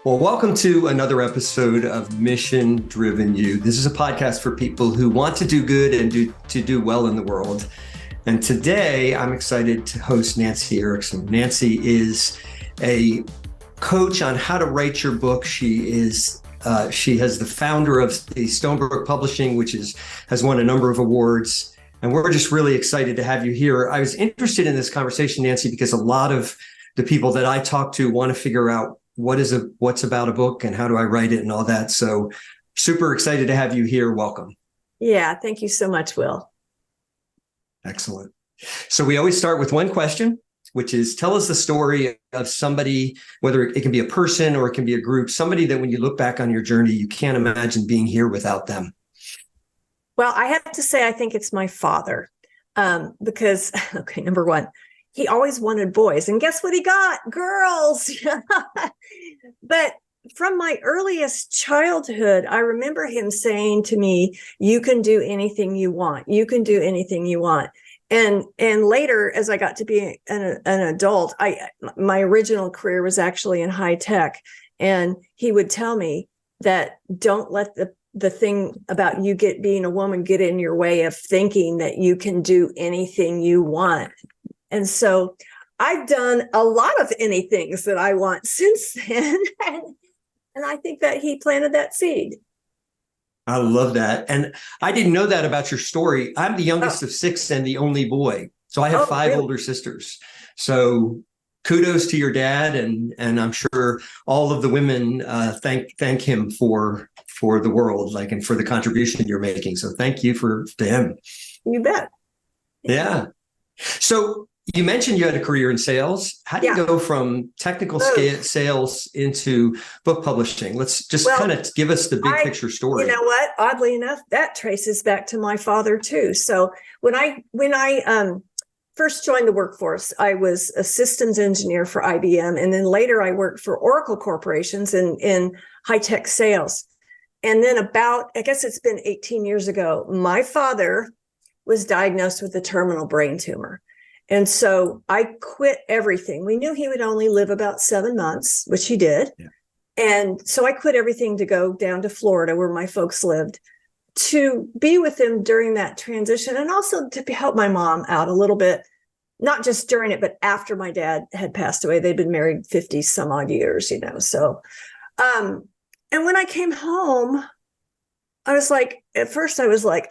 Well, welcome to another episode of Mission Driven You. This is a podcast for people who want to do good and to do well in the world. And today I'm excited to host Nancy Erickson. Nancy is a coach on how to write your book. She has the founder of the Stonebrook Publishing, which has won a number of awards. And we're just really excited to have you here. I was interested in this conversation, Nancy, because a lot of the people that I talk to want to figure out what's about a book and how do I write it and all that. So super excited to have you here. Welcome. Yeah, thank you so much, Will. Excellent. So we always start with one question, which is tell us the story of somebody, whether it can be a person or it can be a group, somebody that when you look back on your journey, you can't imagine being here without them. Well, I have to say, I think it's my father, because, okay, number one, he always wanted boys. And guess what he got? Girls. But from my earliest childhood, I remember him saying to me, you can do anything you want. You can do anything you want. And later, as I got to be an adult, my original career was actually in high tech. And he would tell me that don't let the thing about you being a woman get in your way of thinking that you can do anything you want. And so I've done a lot of anythings that I want since then. And I think that he planted that seed. I love that. And I didn't know that about your story. I'm the youngest of six and the only boy. So I have five older sisters. So kudos to your dad. And I'm sure all of the women thank him for the world, and for the contribution you're making. So thank you to him. You bet. Yeah. So you mentioned you had a career in sales. How do you go from technical sales into book publishing? Let's just kind of give us the big picture story. You know what? Oddly enough, that traces back to my father too. So when I first joined the workforce, I was a systems engineer for IBM, and then later I worked for Oracle corporations in high tech sales. And then I guess it's been 18 years ago, my father was diagnosed with a terminal brain tumor. And so I quit everything. We knew he would only live about 7 months, which he did. Yeah. And so I quit everything to go down to Florida where my folks lived to be with him during that transition, and also to help my mom out a little bit, not just during it, but after my dad had passed away. They'd been married 50 some odd years, so, and when I came home, at first I was like,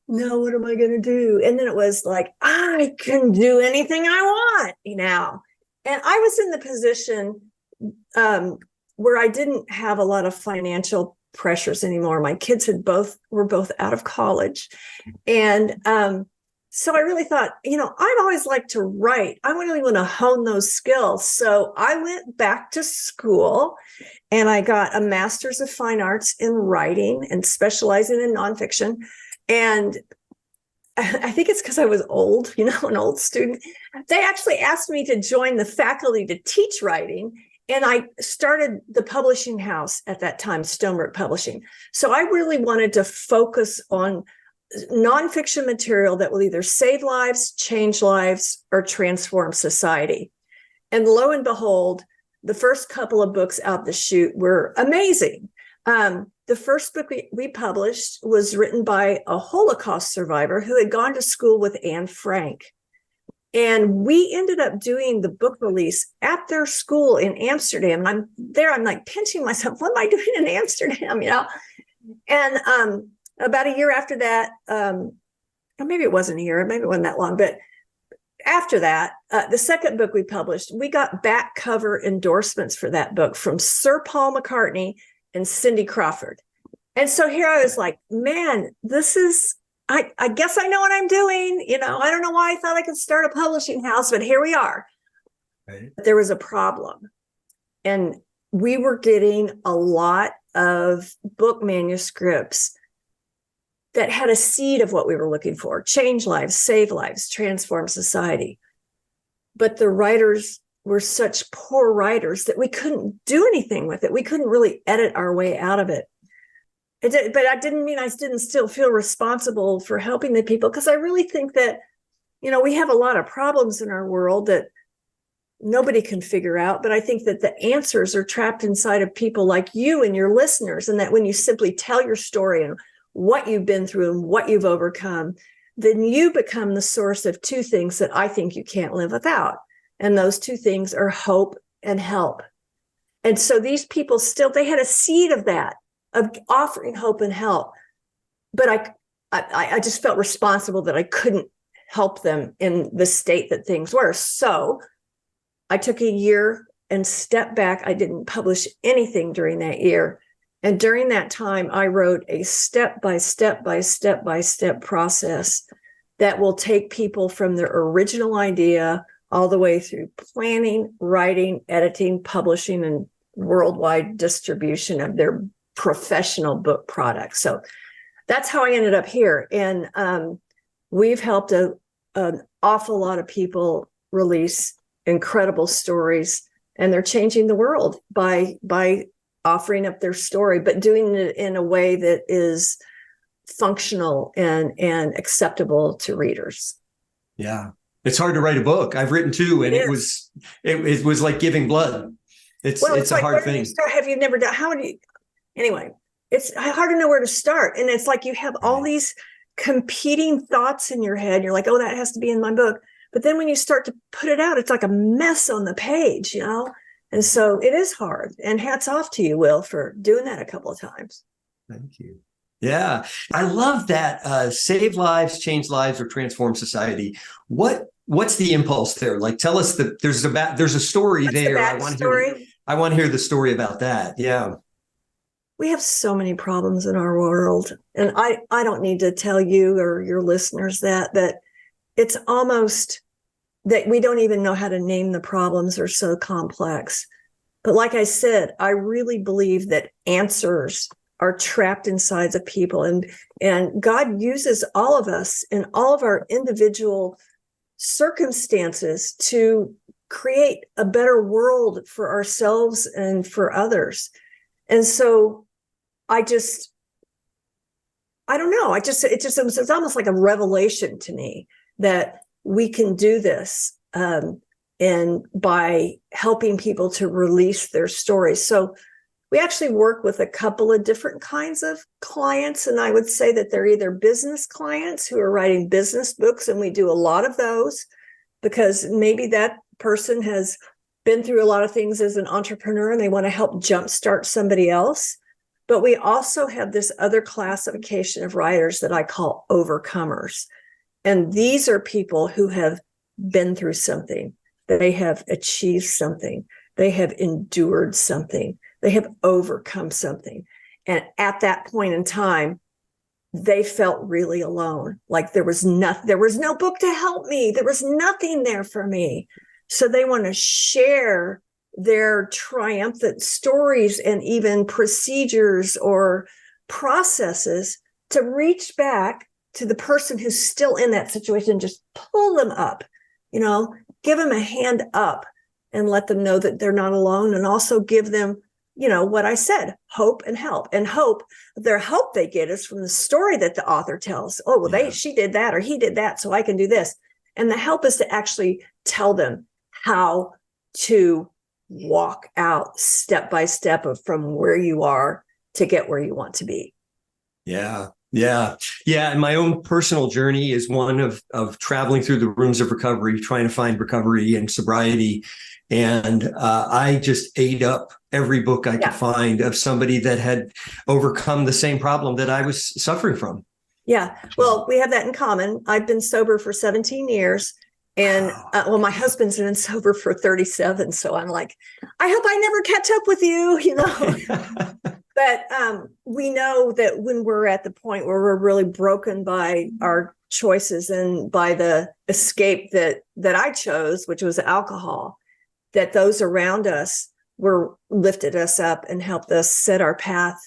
no, what am I going to do? And then it was like, I can do anything I want, And I was in the position where I didn't have a lot of financial pressures anymore. My kids were both out of college. And so I really thought, I've always liked to write. I really want to hone those skills. So I went back to school and I got a master's of fine arts in writing and specializing in nonfiction. And I think it's because I was old, an old student. They actually asked me to join the faculty to teach writing. And I started the publishing house at that time, Stonebrook Publishing. So I really wanted to focus on nonfiction material that will either save lives, change lives, or transform society. And lo and behold, the first couple of books out the chute were amazing. The first book we published was written by a Holocaust survivor who had gone to school with Anne Frank. And we ended up doing the book release at their school in Amsterdam. And I'm like pinching myself, what am I doing in Amsterdam, And about a year after that, or maybe it wasn't a year, maybe it wasn't that long, but after that, the second book we published, we got back cover endorsements for that book from Sir Paul McCartney and Cindy Crawford. And so here I was like, man, I guess I know what I'm doing. I don't know why I thought I could start a publishing house, but here we are. Right. There was a problem. And we were getting a lot of book manuscripts that had a seed of what we were looking for: change lives, save lives, transform society. But the writers were such poor writers that we couldn't do anything with it. We couldn't really edit our way out of it. But that didn't mean I didn't still feel responsible for helping the people, because I really think that, we have a lot of problems in our world that nobody can figure out. But I think that the answers are trapped inside of people like you and your listeners, and that when you simply tell your story and what you've been through and what you've overcome, then you become the source of two things that I think you can't live without. And those two things are hope and help. And so these people still, they had a seed of that, of offering hope and help. But I just felt responsible that I couldn't help them in the state that things were. So I took a year and stepped back. I didn't publish anything during that year. And during that time, I wrote a step-by-step process that will take people from their original idea all the way through planning, writing, editing, publishing, and worldwide distribution of their professional book products. So that's how I ended up here. And we've helped an awful lot of people release incredible stories, and they're changing the world by offering up their story, but doing it in a way that is functional and acceptable to readers. Yeah. It's hard to write a book. I've written two, and it was like giving blood. It's a like, hard thing. Have you never done? How do you? Anyway, it's hard to know where to start, and it's like you have all these competing thoughts in your head. You're like, oh, that has to be in my book. But then when you start to put it out, it's like a mess on the page, you know. And so it is hard. And hats off to you, Will, for doing that a couple of times. Thank you. Yeah, I love that. Save lives, change lives, or transform society. What's the impulse there? Like, tell us that there's a story there. I want to hear the story about that. Yeah. We have so many problems in our world. And I don't need to tell you or your listeners that it's almost that we don't even know how to name the problems. They're so complex. But like I said, I really believe that answers are trapped inside of people. And God uses all of us in all of our individual circumstances to create a better world for ourselves and for others. And so I don't know. It's almost like a revelation to me that we can do this, and by helping people to release their stories. So we actually work with a couple of different kinds of clients, and I would say that they're either business clients who are writing business books, and we do a lot of those because maybe that person has been through a lot of things as an entrepreneur and they want to help jumpstart somebody else. But we also have this other classification of writers that I call overcomers. And these are people who have been through something, they have achieved something, they have endured something, they have overcome something. And at that point in time, they felt really alone. Like there was no book to help me. There was nothing there for me. So they want to share their triumphant stories and even procedures or processes to reach back to the person who's still in that situation, just pull them up, give them a hand up and let them know that they're not alone. And also give them, what I said, hope and help. And their hope they get is from the story that the author tells. Oh, well, she did that or he did that, so I can do this. And the help is to actually tell them how to walk out step by step from where you are to get where you want to be. Yeah. And my own personal journey is one of traveling through the rooms of recovery, trying to find recovery and sobriety. And I just ate up every book I could find of somebody that had overcome the same problem that I was suffering from. Yeah. Well, we have that in common. I've been sober for 17 years. And my husband's been sober for 37. So I'm like, I hope I never catch up with you, But we know that when we're at the point where we're really broken by our choices and by the escape that I chose, which was alcohol, that those around us lifted us up and helped us set our path,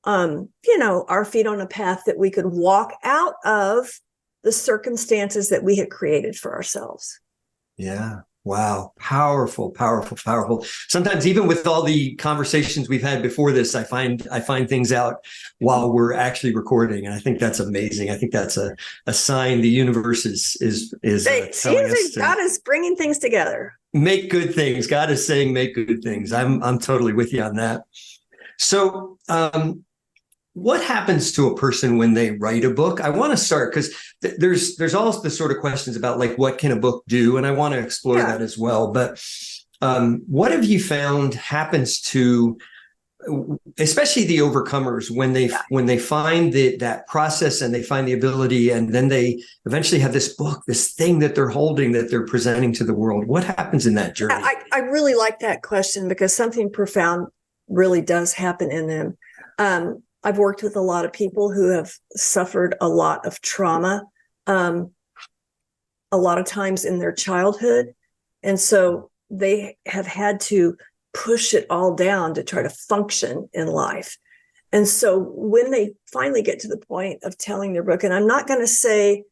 our feet on a path that we could walk out of the circumstances that we had created for ourselves. Yeah. Wow. Powerful, powerful, powerful. Sometimes even with all the conversations we've had before this, I find things out while we're actually recording. And I think that's amazing. I think that's a sign the universe is telling us. God is bringing things together. Make good things. God is saying, make good things. I'm totally with you on that. So, what happens to a person when they write a book? I want to start because there's all the sort of questions about like, what can a book do? And I want to explore that as well. But what have you found happens to, especially the overcomers, when they find that process and they find the ability, and then they eventually have this book, this thing that they're holding, that they're presenting to the world? What happens in that journey? I really like that question because something profound really does happen in them. I've worked with a lot of people who have suffered a lot of trauma, a lot of times in their childhood. And so they have had to push it all down to try to function in life. And so when they finally get to the point of telling their book, and I'm not going to say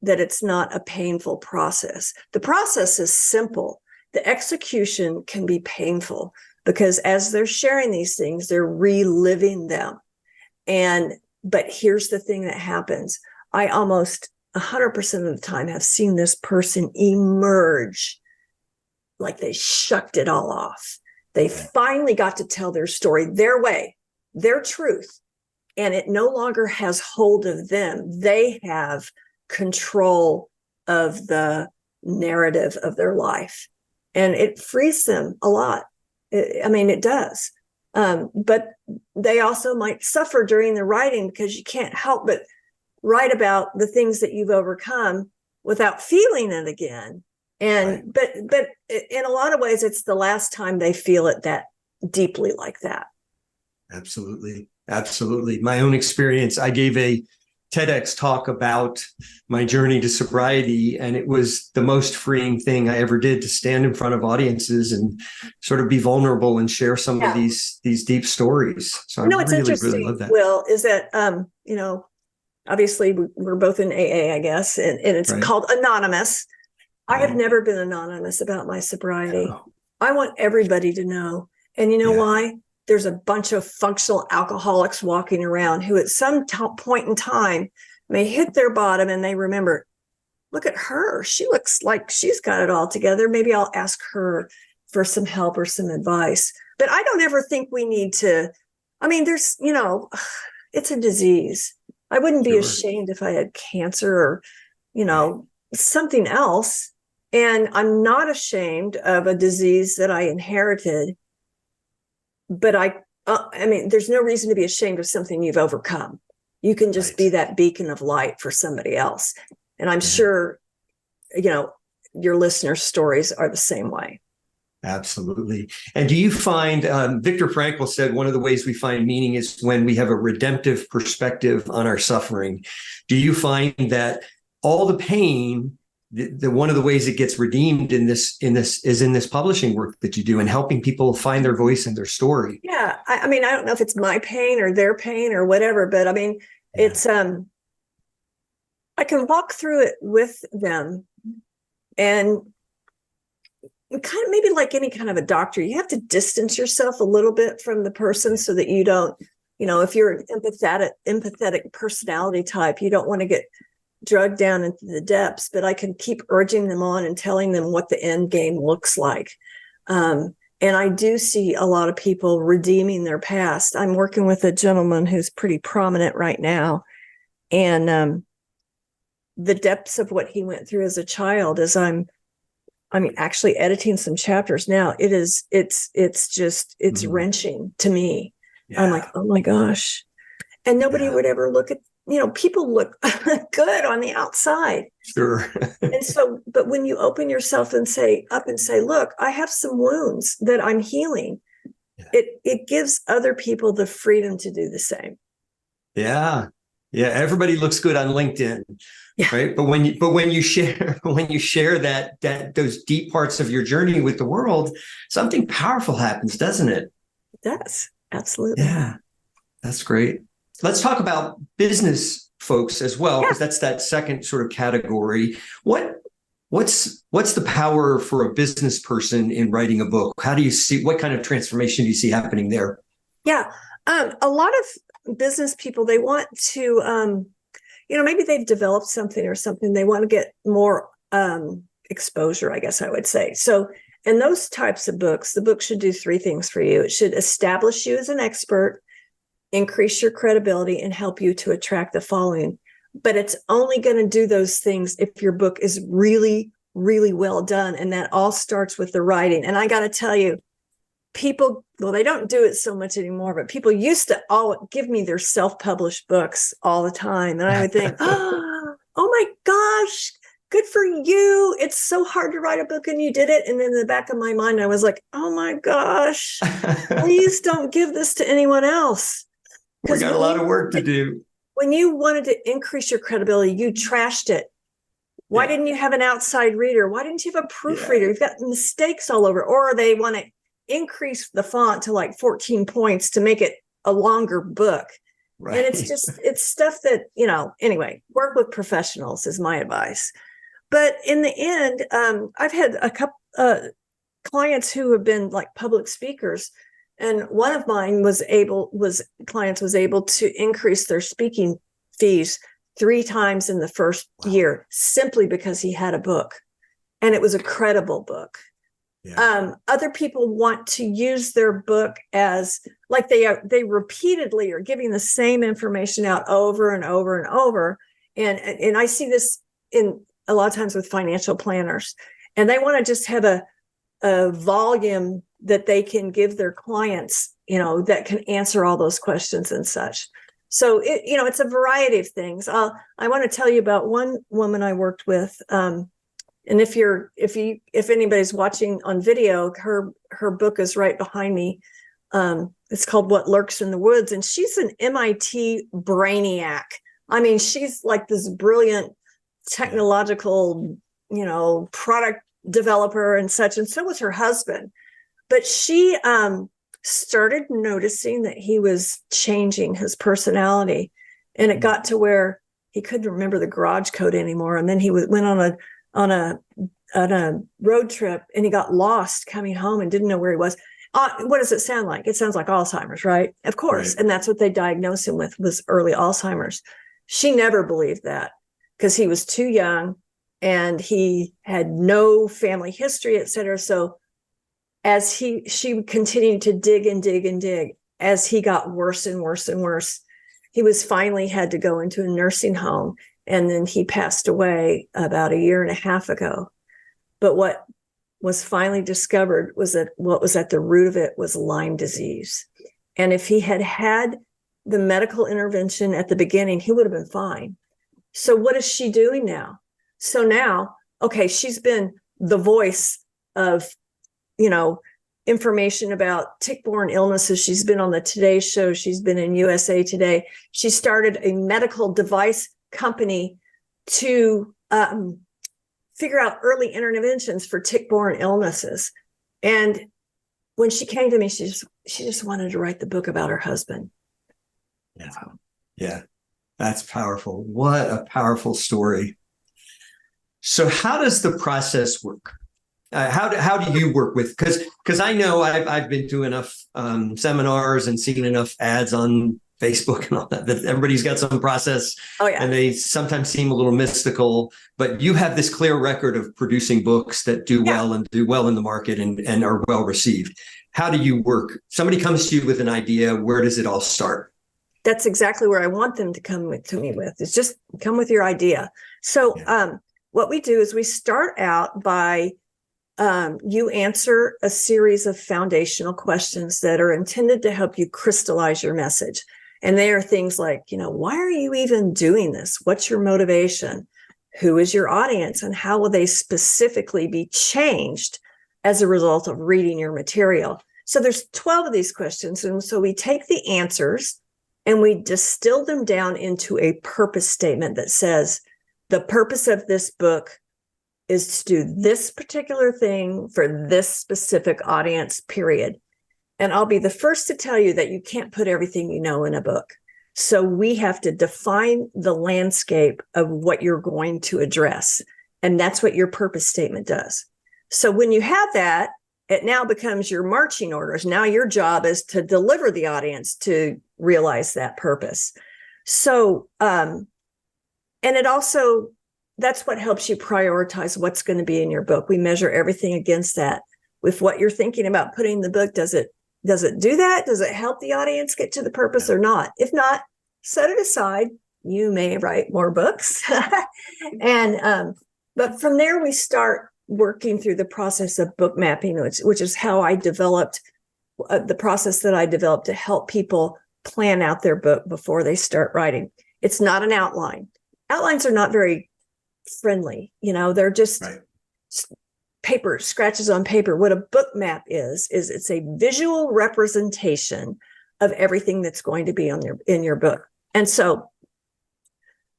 that it's not a painful process. The process is simple. The execution can be painful because as they're sharing these things, they're reliving them. But here's the thing that happens. I almost 100% of the time have seen this person emerge like they shucked it all off. They finally got to tell their story their way, their truth, and it no longer has hold of them. They have control of the narrative of their life, and it frees them a lot. It does. But they also might suffer during the writing because you can't help but write about the things that you've overcome without feeling it again. And but in a lot of ways, it's the last time they feel it that deeply like that. Absolutely. Absolutely. My own experience, I gave a TEDx talk about my journey to sobriety, and it was the most freeing thing I ever did, to stand in front of audiences and sort of be vulnerable and share some of these deep stories. So I it's interesting, really love that. Will, is that, obviously we're both in AA, I guess, and it's called Anonymous. I have never been anonymous about my sobriety. Oh. I want everybody to know. And you know why? There's a bunch of functional alcoholics walking around who at some point in time may hit their bottom and they remember, look at her. She looks like she's got it all together. Maybe I'll ask her for some help or some advice. But I don't ever think we need to. There's, it's a disease. I wouldn't be ashamed if I had cancer or, something else. And I'm not ashamed of a disease that I inherited. But there's no reason to be ashamed of something you've overcome. You can just be that beacon of light for somebody else. And I'm sure, your listeners' stories are the same way. Absolutely. And do you find, Viktor Frankl said, one of the ways we find meaning is when we have a redemptive perspective on our suffering. Do you find that all the pain, the one of the ways it gets redeemed in this publishing work that you do, and helping people find their voice and their story? Yeah. I don't know if it's my pain or their pain or whatever, but it's, I can walk through it with them, and kind of maybe like any kind of a doctor, you have to distance yourself a little bit from the person so that you don't, if you're an empathetic personality type, you don't want to get drugged down into the depths, but I can keep urging them on and telling them what the end game looks like. And I do see a lot of people redeeming their past. I'm working with a gentleman who's pretty prominent right now. And the depths of what he went through as a child, as I'm actually editing some chapters now. It's wrenching to me. Yeah. I'm like, oh my gosh. And nobody would ever look at, people look good on the outside. Sure. And so, but when you open yourself and say, look, I have some wounds that I'm healing. Yeah. It gives other people the freedom to do the same. Yeah. Yeah. Everybody looks good on LinkedIn. Yeah. Right. But when you share that those deep parts of your journey with the world, something powerful happens, doesn't it? It does. Absolutely. Yeah. That's great. Let's talk about business folks as well, because that's that second sort of category. What's the power for a business person in writing a book? How do you see, what kind of transformation do you see happening there? Yeah. A lot of business people, they want to, maybe they've developed something or something. They want to get more exposure, I guess I would say. So in those types of books, the book should do three things for you. It should establish you as an expert, increase your credibility, and help you to attract the following. But it's only going to do those things if your book is really, really well done. And that all starts with the writing. And I got to tell you, people, well, they don't do it so much anymore, but people used to all give me their self-published books all the time. And I would think, oh my gosh, good for you. It's so hard to write a book and you did it. And in the back of my mind, I was like, oh my gosh, please don't give this to anyone else. We got a lot of work to do. When you wanted to increase your credibility, you trashed it. Why didn't you have an outside reader? Why didn't you have a proofreader? You've got mistakes all over. Or they want to increase the font to like 14 points to make it a longer book. Right. And it's stuff that, anyway, work with professionals is my advice. But in the end, I've had a couple clients who have been like public speakers. And one of mine was able to increase their speaking fees 3 times in the first year, simply because he had a book, and it was a credible book. Yeah. Other people want to use their book as like they repeatedly are giving the same information out over and over and over. And I see this in a lot of times with financial planners, and they want to just have a volume that they can give their clients, that can answer all those questions and such. So it's a variety of things. I want to tell you about one woman I worked with. And if anybody's watching on video, her book is right behind me. It's called What Lurks in the Woods. And she's an MIT brainiac. I mean, she's like this brilliant technological, product developer and such. And so was her husband. But she started noticing that he was changing his personality. And it got to where he couldn't remember the garage code anymore. And then he went on a road trip, and he got lost coming home and didn't know where he was. What does it sound like? It sounds like Alzheimer's, right? Of course. Right. And that's what they diagnosed him with, was early Alzheimer's. She never believed that because he was too young and he had no family history, et cetera. So as she continued to dig and dig and dig, as he got worse and worse and worse, he was finally had to go into a nursing home. And then he passed away about 1.5 years ago. But what was finally discovered was that what was at the root of it was Lyme disease. And if he had had the medical intervention at the beginning, he would have been fine. So what is she doing now? So now, okay, she's been the voice of, information about tick-borne illnesses. She's been on the Today Show. She's been in USA Today. She started a medical device company to figure out early interventions for tick-borne illnesses. And when she came to me, she just wanted to write the book about her husband. Yeah, that's powerful. What a powerful story. So how does the process work? How do you work with, because I know I've been to enough seminars and seen enough ads on Facebook and all that everybody's got some process. Oh, yeah. And they sometimes seem a little mystical, but you have this clear record of producing books that do well and do well in the market and are well received. How do you work? Somebody comes to you with an idea. Where does it all start? That's exactly where I want them to come to me with. It's just come with your idea. So what we do is we start out by you answer a series of foundational questions that are intended to help you crystallize your message. And they are things like, why are you even doing this? What's your motivation? Who is your audience? And how will they specifically be changed as a result of reading your material? So there's 12 of these questions. And so we take the answers and we distill them down into a purpose statement that says, the purpose of this book is to do this particular thing for this specific audience, period. And I'll be the first to tell you that you can't put everything you know in a book. So we have to define the landscape of what you're going to address. And that's what your purpose statement does. So when you have that, it now becomes your marching orders. Now your job is to deliver the audience to realize that purpose. So, and it also, that's what helps you prioritize what's going to be in your book. We measure everything against that. with what you're thinking about putting in the book. Does it do that? Does it help the audience get to the purpose or not? If not, set it aside. You may write more books. But from there, we start working through the process of book mapping, which is how I developed the process that I developed to help people plan out their book before they start writing. It's not an outline. Outlines are not very friendly. They're just paper, scratches on paper. What a book map is it's a visual representation of everything that's going to be in your book. And so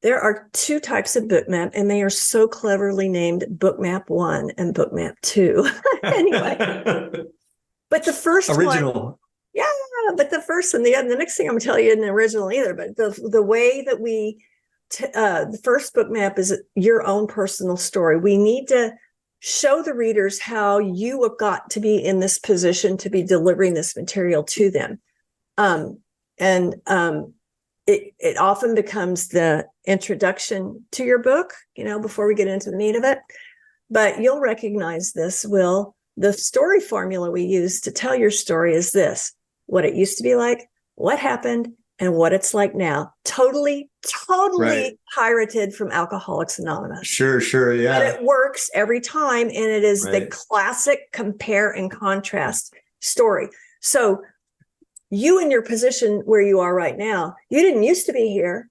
there are two types of book map, and they are so cleverly named Book Map 1 and Book Map 2. Anyway, but the first original one, yeah, but the first and the next thing I'm going to tell you isn't original either, but the way that the first book map is your own personal story. We need to show the readers how you have got to be in this position to be delivering this material to them. It often becomes the introduction to your book, before we get into the meat of it. But you'll recognize this, Will. The story formula we use to tell your story is this: what it used to be like, what happened, and what it's like now. Totally pirated from Alcoholics Anonymous. Sure, yeah. And it works every time, and it is the classic compare and contrast story. So you in your position where you are right now, you didn't used to be here.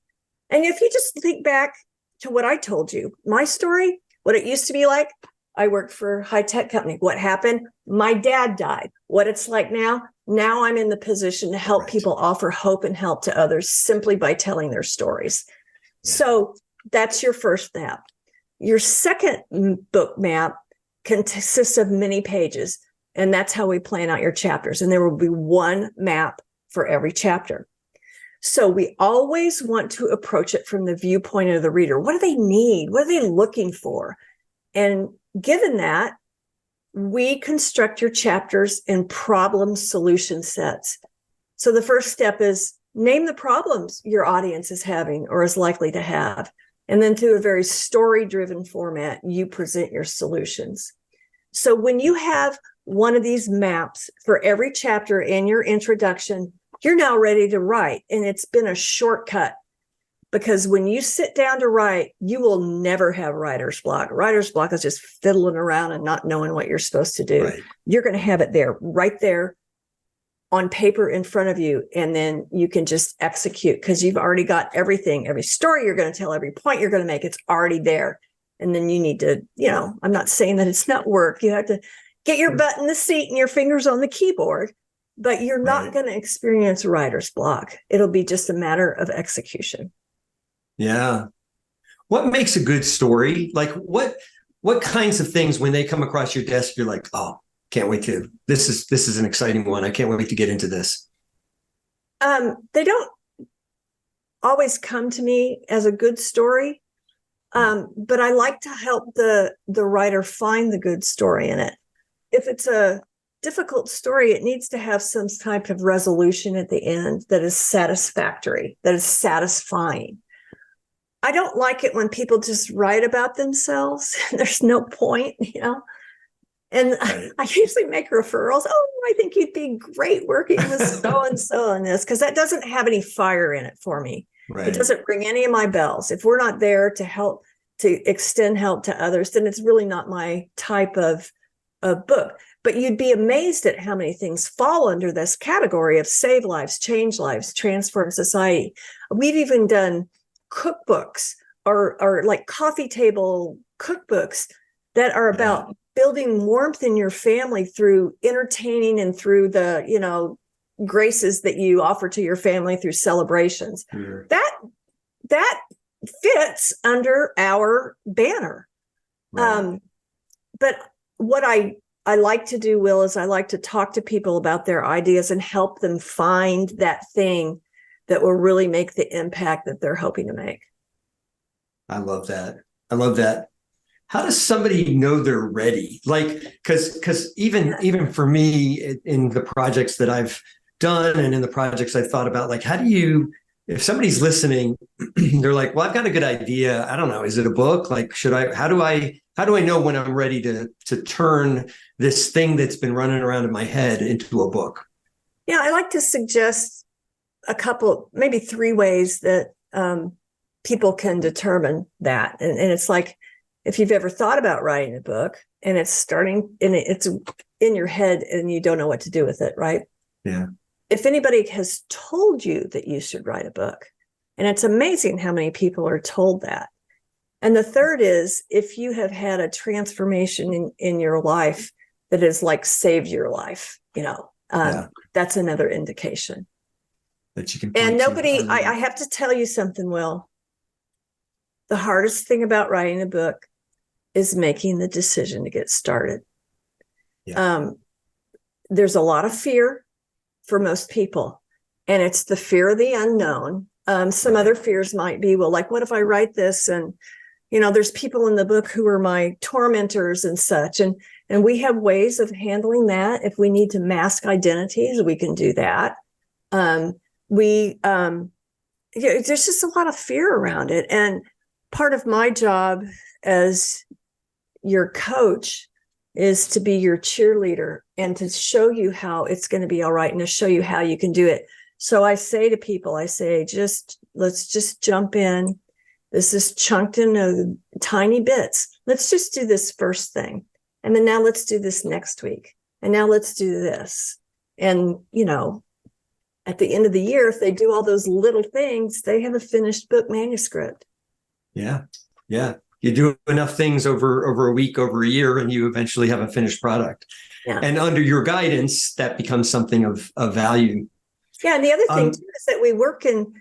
And if you just think back to what I told you, my story, what it used to be like, I worked for a high-tech company. What happened? My dad died. What it's like now I'm in the position to help people offer hope and help to others simply by telling their stories. Yeah. So that's your first map. Your second book map consists of many pages, and that's how we plan out your chapters. And there will be one map for every chapter. So we always want to approach it from the viewpoint of the reader. What do they need? What are they looking for? And given that, we construct your chapters in problem solution sets. So the first step is name the problems your audience is having or is likely to have. And then through a very story-driven format, you present your solutions. So when you have one of these maps for every chapter in your introduction, you're now ready to write. And it's been a shortcut, because when you sit down to write, you will never have writer's block. Writer's block is just fiddling around and not knowing what you're supposed to do. Right. You're going to have it right there on paper in front of you. And then you can just execute, because you've already got everything, every story you're going to tell, every point you're going to make, it's already there. And then you need to, I'm not saying that it's not work. You have to get your butt in the seat and your fingers on the keyboard, but you're not going to experience writer's block. It'll be just a matter of execution. Yeah. What makes a good story? Like what kinds of things, when they come across your desk, you're like, oh, can't wait to, this is an exciting one. I can't wait to get into this. They don't always come to me as a good story. But I like to help the writer find the good story in it. If it's a difficult story, it needs to have some type of resolution at the end that is satisfactory, that is satisfying. I don't like it when people just write about themselves. There's no point, And I usually make referrals. Oh, I think you'd be great working with so-and-so on this, because that doesn't have any fire in it for me. Right. It doesn't ring any of my bells. If we're not there to help, to extend help to others, then it's really not my type of book. But you'd be amazed at how many things fall under this category of save lives, change lives, transform society. We've even done cookbooks or like coffee table cookbooks that are about building warmth in your family through entertaining and through the, graces that you offer to your family through celebrations. Sure. That fits under our banner. Right. But what I like to do, Will, is I like to talk to people about their ideas and help them find that thing that will really make the impact that they're hoping to make. I love that. How does somebody know they're ready? Like, because even for me in the projects that I've done and in the projects I've thought about, like, how do you if somebody's listening, they're like, well, I've got a good idea. I don't know. Is it a book? Like, how do I know when I'm ready to turn this thing that's been running around in my head into a book? Yeah, I like to suggest a couple, maybe 3 ways that people can determine that. And it's like, if you've ever thought about writing a book and it's in your head and you don't know what to do with it, right? Yeah. If anybody has told you that you should write a book, and it's amazing how many people are told that. And the third is, if you have had a transformation in your life that has like saved your life, that's another indication. That you can. And I have to tell you something, Will. The hardest thing about writing a book is making the decision to get started. Yeah. There's a lot of fear for most people, and it's the fear of the unknown. Some other fears might be, well, like, what if I write this? And, there's people in the book who are my tormentors and such. And we have ways of handling that. If we need to mask identities, we can do that. There's just a lot of fear around it. And part of my job as your coach is to be your cheerleader and to show you how it's going to be all right and to show you how you can do it. So I say to people, let's just jump in. This is chunked in tiny bits. Let's just do this first thing. And then now let's do this next week. And now let's do this. And, at the end of the year, if they do all those little things, they have a finished book manuscript. Yeah. Yeah. You do enough things over a week, over a year, and you eventually have a finished product. Yeah. And under your guidance, that becomes something of value. Yeah. And the other thing too is that we work in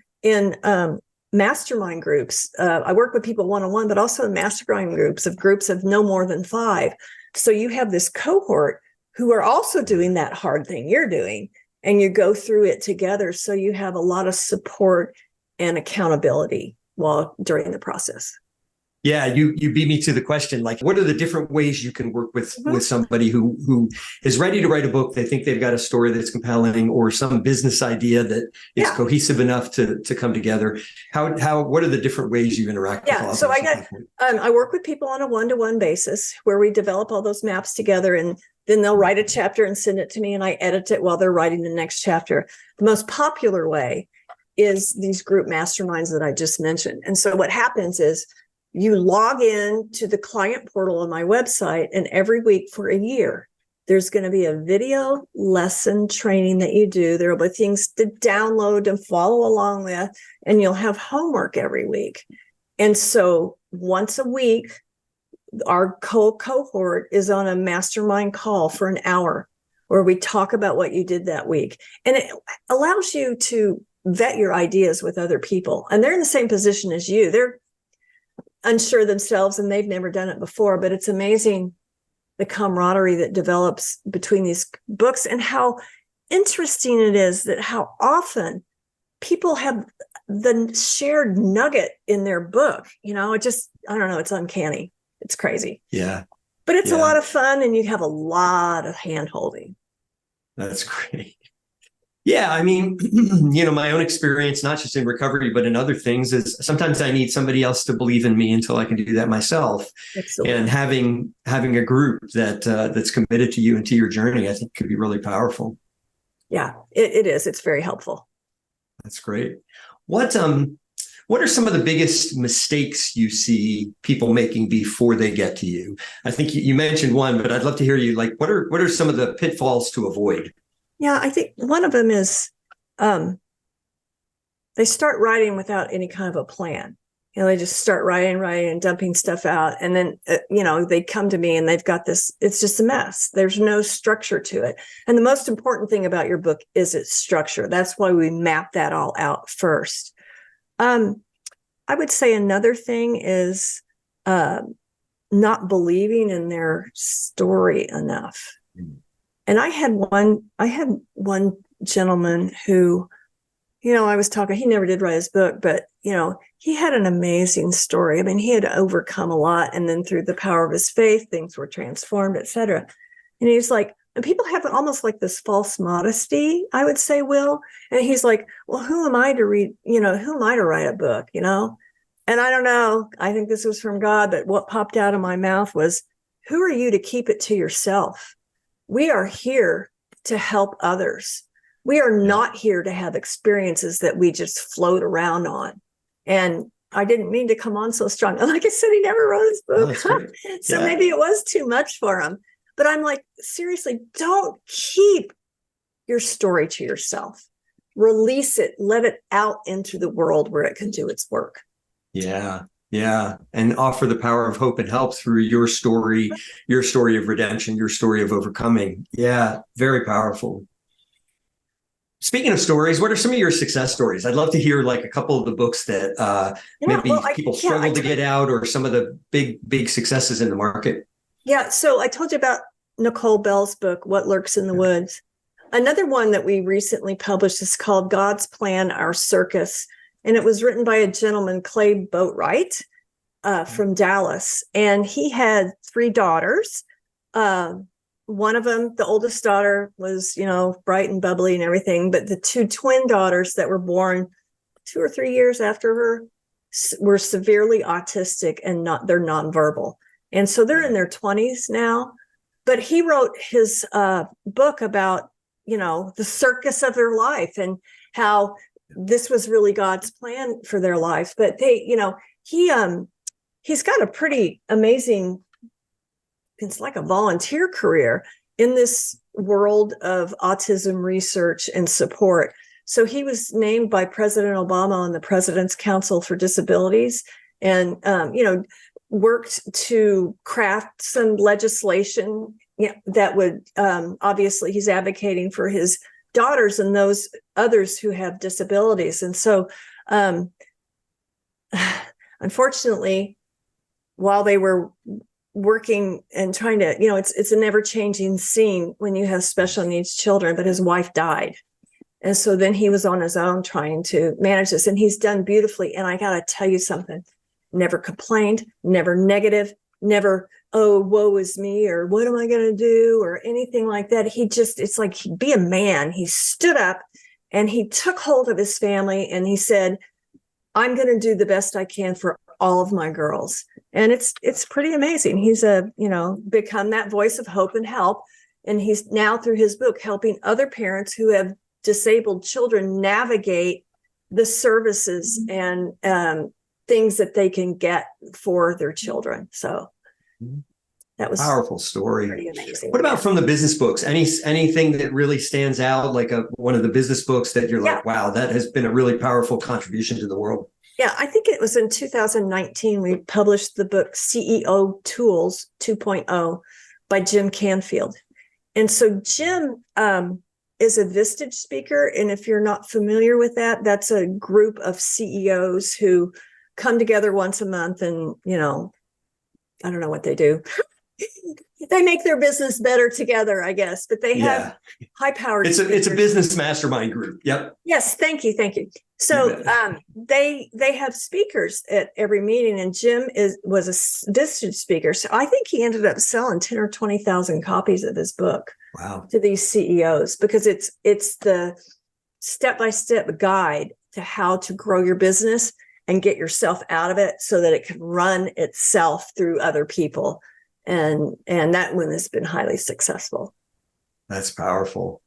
mastermind groups. I work with people one-on-one, but also in mastermind groups of no more than 5. So you have this cohort who are also doing that hard thing you're doing, and you go through it together. So you have a lot of support and accountability during the process. Yeah, you beat me to the question. Like, what are the different ways you can work with somebody who is ready to write a book? They think they've got a story that's compelling or some business idea that is cohesive enough to come together. What are the different ways you interact with authors? So I work with people on a one-to-one basis where we develop all those maps together, and then they'll write a chapter and send it to me, and I edit it while they're writing the next chapter. The most popular way is these group masterminds that I just mentioned. And so what happens is, you log in to the client portal on my website, and every week for a year, there's going to be a video lesson training that you do. There will be things to download and follow along with, and you'll have homework every week. And so once a week, our cohort is on a mastermind call for an hour where we talk about what you did that week. And it allows you to vet your ideas with other people. And they're in the same position as you. They're unsure themselves and they've never done it before, but it's amazing the camaraderie that develops between these books, and how interesting it is that how often people have the shared nugget in their book. I don't know, it's uncanny. It's crazy. Yeah. But it's a lot of fun, and you have a lot of hand holding. That's great. Yeah, I mean, my own experience, not just in recovery, but in other things, is sometimes I need somebody else to believe in me until I can do that myself. Absolutely. And having a group that's committed to you and to your journey, I think could be really powerful. Yeah, it is. It's very helpful. That's great. What are some of the biggest mistakes you see people making before they get to you? I think you mentioned one, but I'd love to hear you. Like, what are some of the pitfalls to avoid? Yeah, I think one of them is they start writing without any kind of a plan. They just start writing and dumping stuff out. And then, they come to me and they've got this, it's just a mess. There's no structure to it. And the most important thing about your book is its structure. That's why we map that all out first. I would say another thing is not believing in their story enough. And I had one gentleman who, I was talking, he never did write his book, but, he had an amazing story. I mean, he had overcome a lot. And then through the power of his faith, things were transformed, et cetera. And he's like, And people have almost like this false modesty, I would say, Will. And he's like, well, who am I to read, who am I to write a book, And I don't know, I think this was from God, but what popped out of my mouth was, who are you to keep it to yourself? We are here to help others. We are not here to have experiences that we just float around on. And I didn't mean to come on so strong. Like I said, he never wrote his book. So maybe it was too much for him. But I'm like, seriously, don't keep your story to yourself. Release it, let it out into the world where it can do its work. Yeah. Yeah. And offer the power of hope and help through your story of redemption, your story of overcoming. Yeah. Very powerful. Speaking of stories, what are some of your success stories? I'd love to hear like a couple of the books that people struggle to get out, or some of the big successes in the market. Yeah. So I told you about Nicole Bell's book, What Lurks in the Woods. Another one that we recently published is called God's Plan Our Circus. And it was written by a gentleman, Clay Boatwright, from Dallas. And he had 3 daughters. One of them, the oldest daughter, was, bright and bubbly and everything. But the 2 twin daughters that were born 2 or 3 years after her were severely autistic, and they're nonverbal. And so they're in their 20s now. But he wrote his book about, the circus of their life and how this was really God's plan for their life. But he's got a pretty amazing, it's like a volunteer career in this world of autism research and support. So he was named by President Obama on the President's Council for Disabilities, and, worked to craft some legislation that would, obviously he's advocating for his daughters and those others who have disabilities. And so, unfortunately, while they were working and trying to, it's a never changing scene when you have special needs children, but his wife died. And so then he was on his own trying to manage this, and he's done beautifully. And I got to tell you something, never complained, never negative, never, oh, woe is me, or what am I going to do, or anything like that. It's like, be a man. He stood up and he took hold of his family, and he said, I'm going to do the best I can for all of my girls. And it's pretty amazing. He's become that voice of hope and help. And he's now, through his book, helping other parents who have disabled children navigate the services and things that they can get for their children. So that was powerful story. Pretty amazing. What about from the business books? Anything that really stands out, like one of the business books that you're like, wow, that has been a really powerful contribution to the world? Yeah, I think it was in 2019 we published the book CEO Tools 2.0 by Jim Canfield. And so Jim is a Vistage speaker. And if you're not familiar with that, that's a group of CEOs who come together once a month and, I don't know what they do. They make their business better together, I guess, but they have high-powered. It's a business mastermind group. Yep. Yes. Thank you. So they have speakers at every meeting, and Jim was a Vistage speaker. So I think he ended up selling 10 or 20,000 copies of his book. Wow. To these CEOs, because it's the step-by-step guide to how to grow your business and get yourself out of it so that it can run itself through other people. And that one has been highly successful. That's powerful.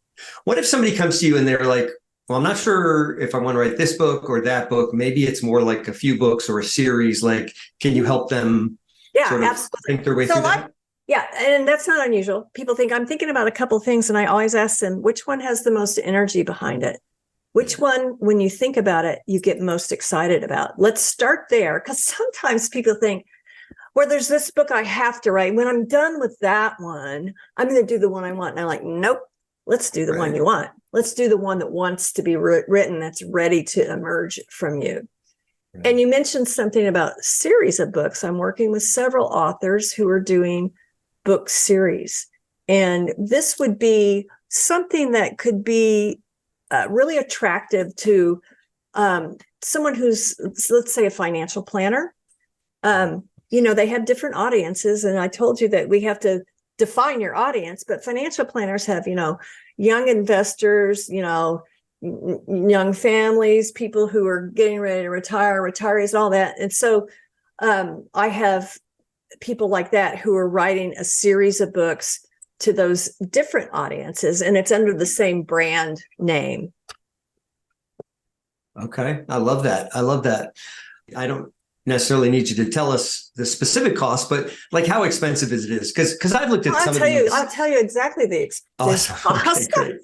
What if somebody comes to you and they're like, well, I'm not sure if I want to write this book or that book. Maybe it's more like a few books or a series. Like, can you help them absolutely think their way through that? Yeah, and that's not unusual. People think, I'm thinking about a couple of things, and I always ask them, which one has the most energy behind it? Which one, when you think about it, you get most excited about? Let's start there, because sometimes people think, well, there's this book I have to write. When I'm done with that one, I'm going to do the one I want. And I'm like, nope, let's do the one you want. Let's do the one that wants to be written, that's ready to emerge from you. Right. And you mentioned something about a series of books. I'm working with several authors who are doing book series. And this would be something that could be really attractive to someone who's, let's say, a financial planner. They have different audiences. And I told you that we have to define your audience, but financial planners have, young investors, young families, people who are getting ready to retire, retirees, and all that. And so I have people like that who are writing a series of books to those different audiences, and it's under the same brand name. Okay. I love that. I don't necessarily need you to tell us the specific cost, but like how expensive is it? Because I've looked at some of these. I'll tell you exactly the Awesome. cost. Okay, great.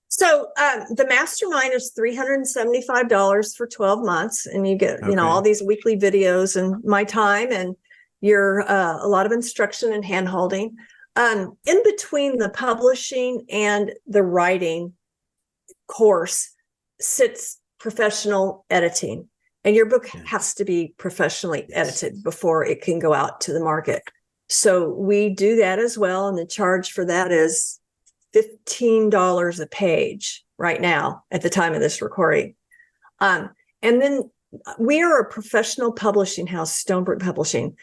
So the Mastermind is $375 for 12 months, and you get, all these weekly videos and my time and your a lot of instruction and hand holding. In between the publishing and the writing course sits professional editing, and your book has to be professionally edited before it can go out to the market. So we do that as well, and the charge for that is $15 a page right now at the time of this recording. And then we are a professional publishing house, Stonebrook Publishing,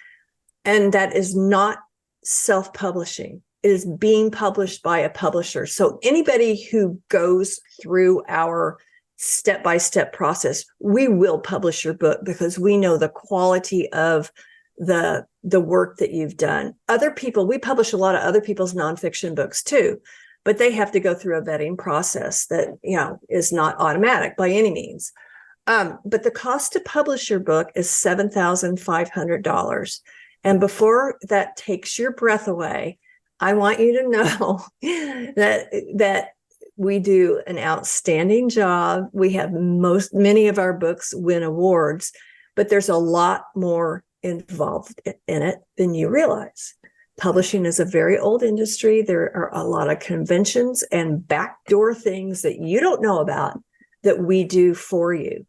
and that is not self-publishing. It is being published by a publisher. So anybody who goes through our step-by-step process, we will publish your book because we know the quality of the work that you've done. Other people, we publish a lot of other people's nonfiction books too, but they have to go through a vetting process that, is not automatic by any means. But the cost to publish your book is $7,500. And before that takes your breath away, I want you to know that we do an outstanding job. We have many of our books win awards, but there's a lot more involved in it than you realize. Publishing is a very old industry. There are a lot of conventions and backdoor things that you don't know about that we do for you.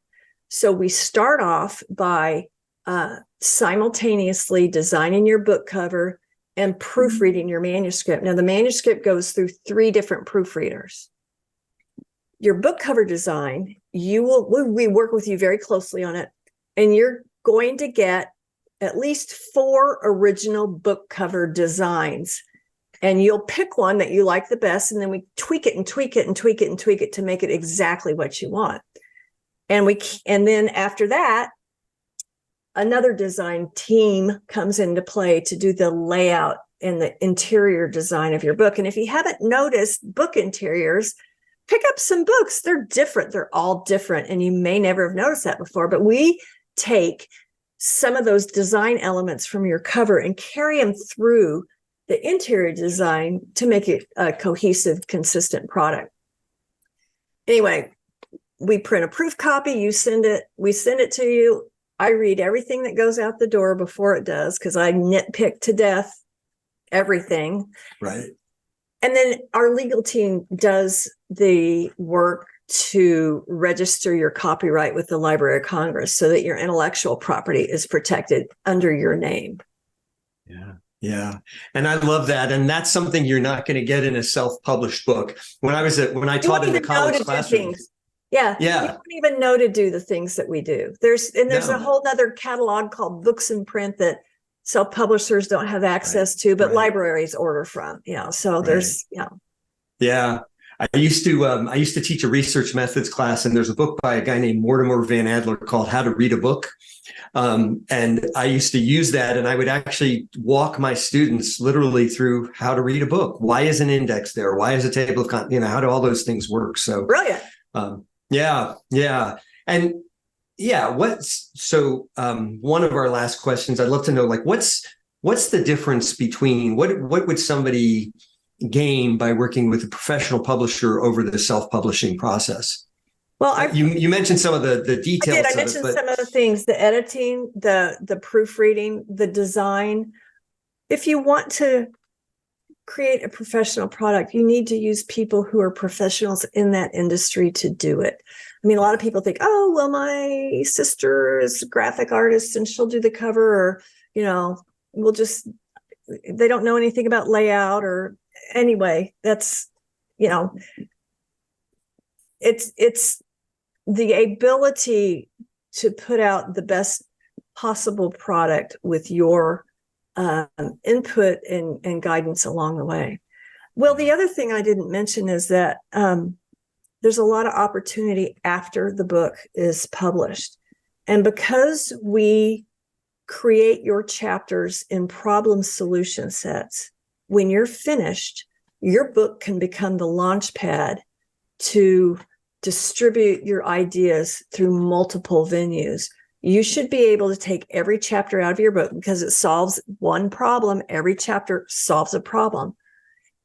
So we start off by simultaneously designing your book cover and proofreading your manuscript. Now, the manuscript goes through 3 different proofreaders. Your book cover design, we work with you very closely on it, and you're going to get at least 4 original book cover designs, and you'll pick one that you like the best, and then we tweak it and tweak it and tweak it and tweak it to make it exactly what you want. And then after that, another design team comes into play to do the layout and the interior design of your book. And if you haven't noticed book interiors, pick up some books. They're different. They're all different. And you may never have noticed that before, but we take some of those design elements from your cover and carry them through the interior design to make it a cohesive, consistent product. Anyway, we print a proof copy. We send it to you. I read everything that goes out the door before it does, because I nitpick to death everything. Right. And then our legal team does the work to register your copyright with the Library of Congress so that your intellectual property is protected under your name. Yeah. And I love that. And that's something you're not going to get in a self-published book. When I taught in the college classroom. Yeah. You don't even know to do the things that we do. There's a whole nother catalog called Books in Print that self-publishers don't have access to, but libraries order from, so there's, Yeah. I used to teach a research methods class, and there's a book by a guy named Mortimer Van Adler called How to Read a Book. And I used to use that, and I would actually walk my students literally through how to read a book. Why is an index there? Why is a table of contents? How do all those things work? So brilliant. Yeah. And one of our last questions, I'd love to know, what's the difference between what would somebody gain by working with a professional publisher over the self-publishing process? Well, you mentioned some of the details. I mentioned some of the things: the editing, the proofreading, the design. If you want to create a professional product, you need to use people who are professionals in that industry to do it. I mean, a lot of people think, oh, well, my sister is a graphic artist and she'll do the cover, or, they don't know anything about layout, or anyway, that's, it's the ability to put out the best possible product with your input and guidance along the way. Well, the other thing I didn't mention is that there's a lot of opportunity after the book is published. And because we create your chapters in problem solution sets, when you're finished, your book can become the launch pad to distribute your ideas through multiple venues. You should be able to take every chapter out of your book because it solves one problem. Every chapter solves a problem,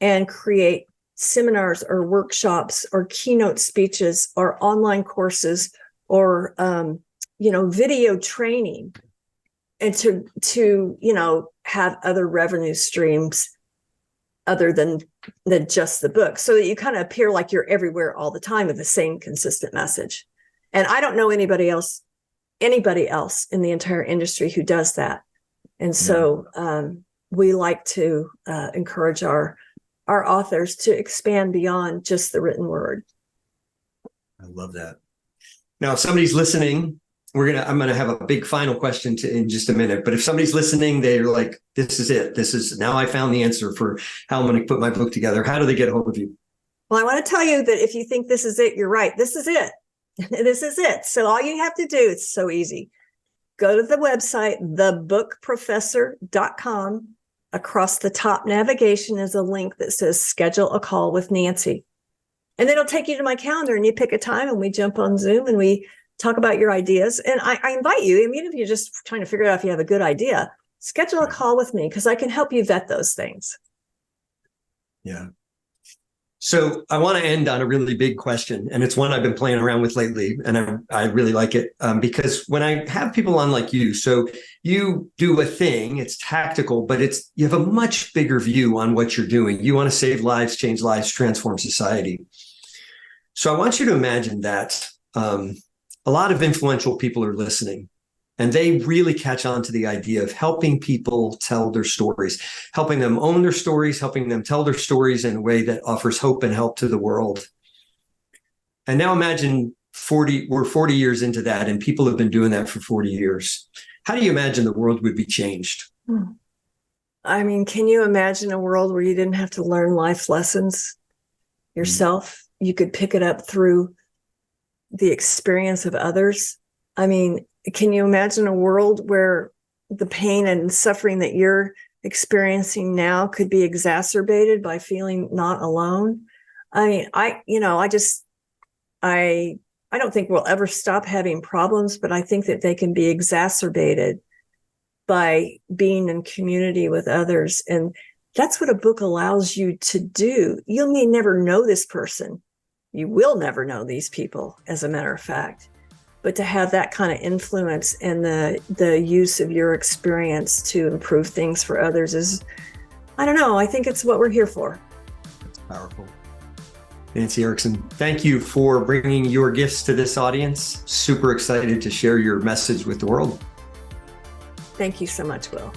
and create seminars or workshops or keynote speeches or online courses or, video training, and to have other revenue streams other than just the book, so that you kind of appear like you're everywhere all the time with the same consistent message. And I don't know anybody else in the entire industry who does that. And so we like to encourage our authors to expand beyond just the written word. I love that. Now, if somebody's listening, I'm gonna have a big final question in just a minute. But if somebody's listening, they're like, "This is it. Now I found the answer for how I'm going to put my book together." How do they get a hold of you? Well, I want to tell you that if you think this is it, you're right. This is it. This is it. So all you have to do, it's so easy. Go to the website, thebookprofessor.com. Across the top navigation is a link that says schedule a call with Nancy. And then it'll take you to my calendar, and you pick a time and we jump on Zoom and we talk about your ideas. And I invite you, even if you're just trying to figure out if you have a good idea, schedule a call with me because I can help you vet those things. Yeah. So I want to end on a really big question, and it's one I've been playing around with lately, and I really like it because when I have people on like you, so you do a thing, it's tactical, but you have a much bigger view on what you're doing. You want to save lives, change lives, transform society. So I want you to imagine that a lot of influential people are listening, and they really catch on to the idea of helping people tell their stories, helping them own their stories, helping them tell their stories in a way that offers hope and help to the world. And now imagine we're 40 years into that, and people have been doing that for 40 years. How do you imagine the world would be changed? I mean, can you imagine a world where you didn't have to learn life lessons yourself? You could pick it up through the experience of others. I mean, can you imagine a world where the pain and suffering that you're experiencing now could be exacerbated by feeling not alone? I mean, I don't think we'll ever stop having problems, but I think that they can be exacerbated by being in community with others. And that's what a book allows you to do. You may never know this person. You will never know these people, as a matter of fact. But to have that kind of influence and the use of your experience to improve things for others is, I don't know, I think it's what we're here for. That's powerful. Nancy Erickson, thank you for bringing your gifts to this audience. Super excited to share your message with the world. Thank you so much, Will.